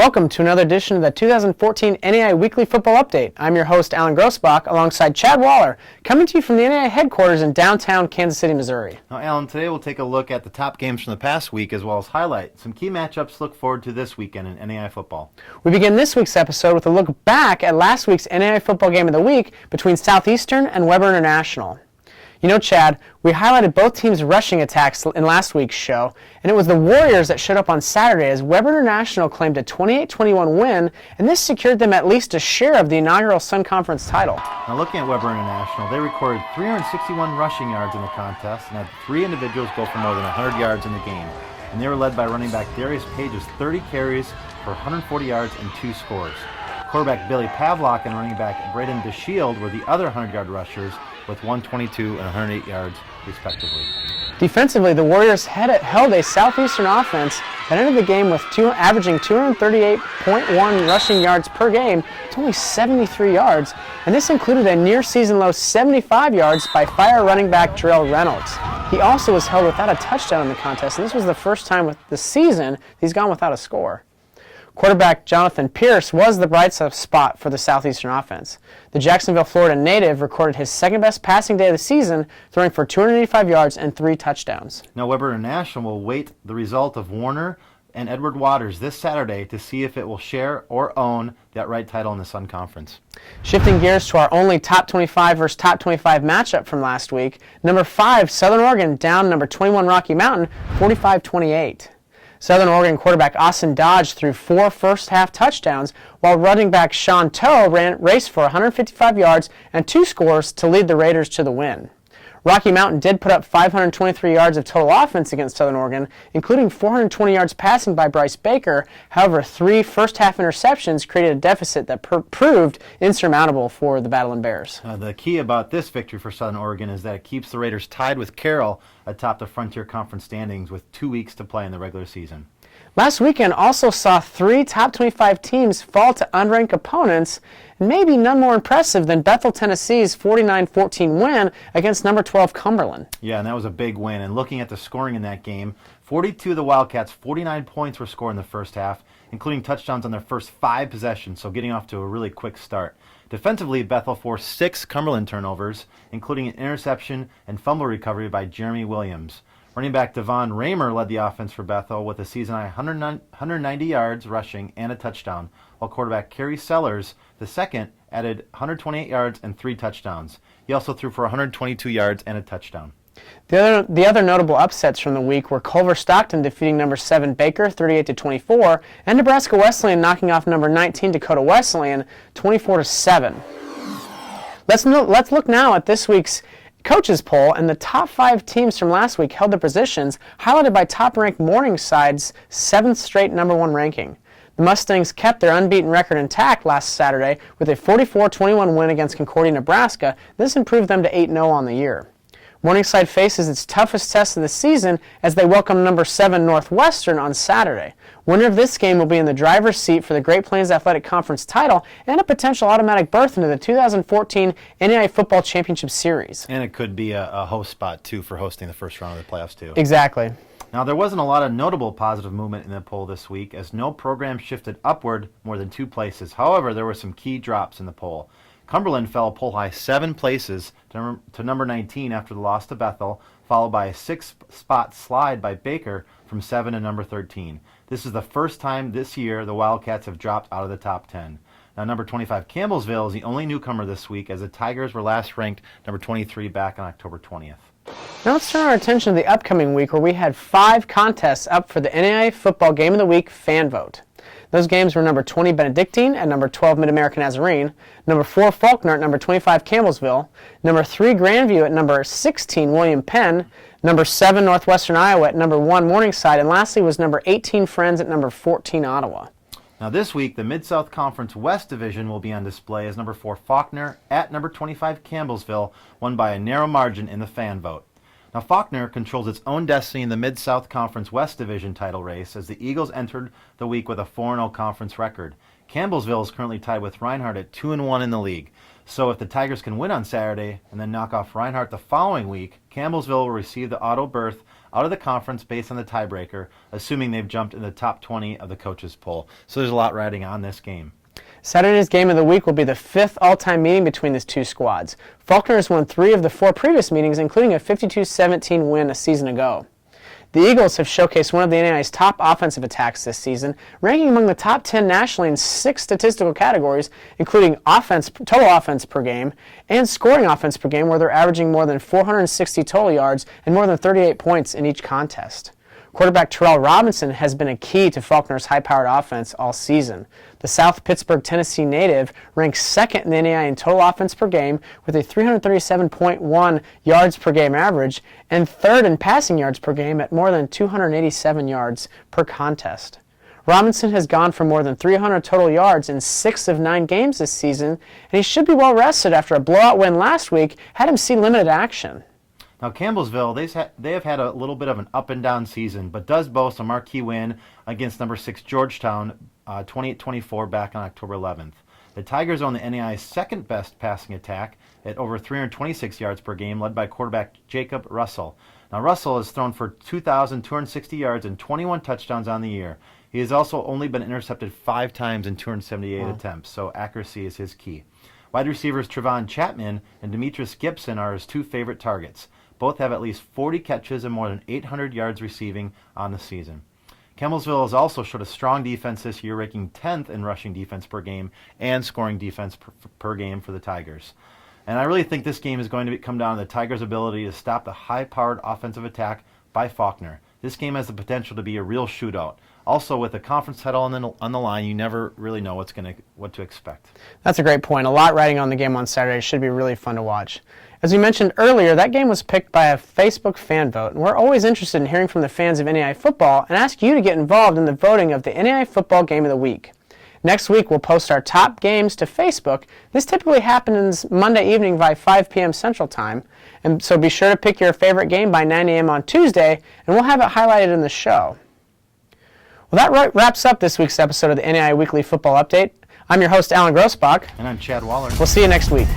Welcome to another edition of the 2014 NAI Weekly Football Update. I'm your host, Alan Grossbach, alongside Chad Waller, coming to you from the NAI headquarters in downtown Kansas City, Missouri. Now, Alan, today we'll take a look at the top games from the past week as well as highlight some key matchups to look forward to this weekend in NAI football. We begin this week's episode with a look back at last week's NAI football game of the week between Southeastern and Weber International. You know, Chad, we highlighted both teams' rushing attacks in last week's show, and it was the Warriors that showed up on Saturday as Weber International claimed a 28-21 win, and this secured them at least a share of the inaugural Sun Conference title. Now, looking at Weber International, they recorded 361 rushing yards in the contest and had three individuals go for more than 100 yards in the game. And they were led by running back Darius Page's 30 carries for 140 yards and 2 scores. Quarterback Billy Pavlock and running back Braden DeShield were the other 100-yard rushers with 122 and 108 yards, respectively. Defensively, the Warriors held a Southeastern offense that ended the game with averaging 238.1 rushing yards per game to only 73 yards, and this included a near-season low 75 yards by Fire running back Jarrell Reynolds. He also was held without a touchdown in the contest, and this was the first time with the season he's gone without a score. Quarterback Jonathan Pierce was the bright spot for the Southeastern offense. The Jacksonville, Florida native recorded his second-best passing day of the season, throwing for 285 yards and 3 touchdowns. Now, Weber International will wait the result of Warner and Edward Waters this Saturday to see if it will share or own that right title in the Sun Conference. Shifting gears to our only top 25 versus top 25 matchup from last week, number 5, Southern Oregon down number 21, Rocky Mountain, 45-28. Southern Oregon quarterback Austin Dodge threw 4 first-half touchdowns, while running back Sean Toe raced for 155 yards and 2 scores to lead the Raiders to the win. Rocky Mountain did put up 523 yards of total offense against Southern Oregon, including 420 yards passing by Bryce Baker. However, 3 first-half interceptions created a deficit that proved insurmountable for the Battling Bears. The key about this victory for Southern Oregon is that it keeps the Raiders tied with Carroll atop the Frontier Conference standings with 2 weeks to play in the regular season. Last weekend also saw 3 top 25 teams fall to unranked opponents, and maybe none more impressive than Bethel, Tennessee's 49-14 win against number 12 Cumberland. Yeah, and that was a big win. And looking at the scoring in that game, 42 of the Wildcats, 49 points were scored in the first half, including touchdowns on their first 5 possessions, so getting off to a really quick start. Defensively, Bethel forced 6 Cumberland turnovers, including an interception and fumble recovery by Jeremy Williams. Running back Devon Raymer led the offense for Bethel with a season-high 190 yards rushing and a touchdown, while quarterback Kerry Sellers, the second, added 128 yards and 3 touchdowns. He also threw for 122 yards and a touchdown. The other notable upsets from the week were Culver Stockton defeating number 7 Baker 38-24, and Nebraska Wesleyan knocking off number 19 Dakota Wesleyan 24-7. Let's look now at this week's coaches poll, and the top 5 teams from last week held their positions, highlighted by top-ranked Morningside's 7th straight number 1 ranking. The Mustangs kept their unbeaten record intact last Saturday with a 44-21 win against Concordia, Nebraska. This improved them to 8-0 on the year. Morningside faces its toughest test of the season as they welcome number 7 Northwestern on Saturday. Winner of this game will be in the driver's seat for the Great Plains Athletic Conference title and a potential automatic berth into the 2014 NAI Football Championship Series. And it could be a host spot, too, for hosting the first round of the playoffs, too. Exactly. Now, there wasn't a lot of notable positive movement in the poll this week, as no program shifted upward more than 2 places. However, there were some key drops in the poll. Cumberland fell a poll-high 7 places to number 19 after the loss to Bethel, followed by a 6-spot slide by Baker from 7 to number 13. This is the first time this year the Wildcats have dropped out of the top 10. Now, number 25 Campbellsville is the only newcomer this week, as the Tigers were last ranked number 23 back on October 20th. Now let's turn our attention to the upcoming week, where we had 5 contests up for the NAI Football Game of the Week fan vote. Those games were number 20 Benedictine and number 12 Mid-American Nazarene, number 4 Faulkner at number 25 Campbellsville, number 3 Grandview at number 16 William Penn, number 7 Northwestern Iowa at number 1 Morningside, and lastly was number 18 Friends at number 14 Ottawa. Now this week, the Mid-South Conference West Division will be on display as number 4 Faulkner at number 25 Campbellsville won by a narrow margin in the fan vote. Now, Faulkner controls its own destiny in the Mid-South Conference West Division title race as the Eagles entered the week with a 4-0 conference record. Campbellsville is currently tied with Reinhardt at 2-1 in the league. So if the Tigers can win on Saturday and then knock off Reinhardt the following week, Campbellsville will receive the auto berth out of the conference based on the tiebreaker, assuming they've jumped in the top 20 of the coaches' poll. So there's a lot riding on this game. Saturday's game of the week will be the 5th all-time meeting between these two squads. Faulkner has won 3 of the 4 previous meetings, including a 52-17 win a season ago. The Eagles have showcased one of the NAIA's top offensive attacks this season, ranking among the top 10 nationally in 6 statistical categories, including total offense per game and scoring offense per game, where they're averaging more than 460 total yards and more than 38 points in each contest. Quarterback Terrell Robinson has been a key to Faulkner's high-powered offense all season. The South Pittsburgh, Tennessee native ranks 2nd in the NAIA in total offense per game with a 337.1 yards per game average and 3rd in passing yards per game at more than 287 yards per contest. Robinson has gone for more than 300 total yards in 6 of 9 games this season, and he should be well rested after a blowout win last week had him see limited action. Now, Campbellsville, they have had a little bit of an up-and-down season, but does boast a marquee win against number 6 Georgetown, 28-24 back on October 11th. The Tigers own the NAIA's second-best passing attack at over 326 yards per game, led by quarterback Jacob Russell. Now, Russell has thrown for 2,260 yards and 21 touchdowns on the year. He has also only been intercepted 5 times in 278 attempts, so accuracy is his key. Wide receivers Trevon Chapman and Demetrius Gibson are his 2 favorite targets. Both have at least 40 catches and more than 800 yards receiving on the season. Campbellsville has also showed a strong defense this year, ranking 10th in rushing defense per game and scoring defense per game for the Tigers. And I really think this game is going to come down to the Tigers' ability to stop the high-powered offensive attack by Faulkner. This game has the potential to be a real shootout. Also, with a conference title on the line, you never really know what to expect. That's a great point. A lot riding on the game on Saturday. It should be really fun to watch. As we mentioned earlier, that game was picked by a Facebook fan vote, and we're always interested in hearing from the fans of NAIA football and ask you to get involved in the voting of the NAIA football game of the week. Next week, we'll post our top games to Facebook. This typically happens Monday evening by 5 p.m. Central Time, and so be sure to pick your favorite game by 9 a.m. on Tuesday, and we'll have it highlighted in the show. Well, that wraps up this week's episode of the NAIA Weekly Football Update. I'm your host, Alan Grossbach. And I'm Chad Waller. We'll see you next week.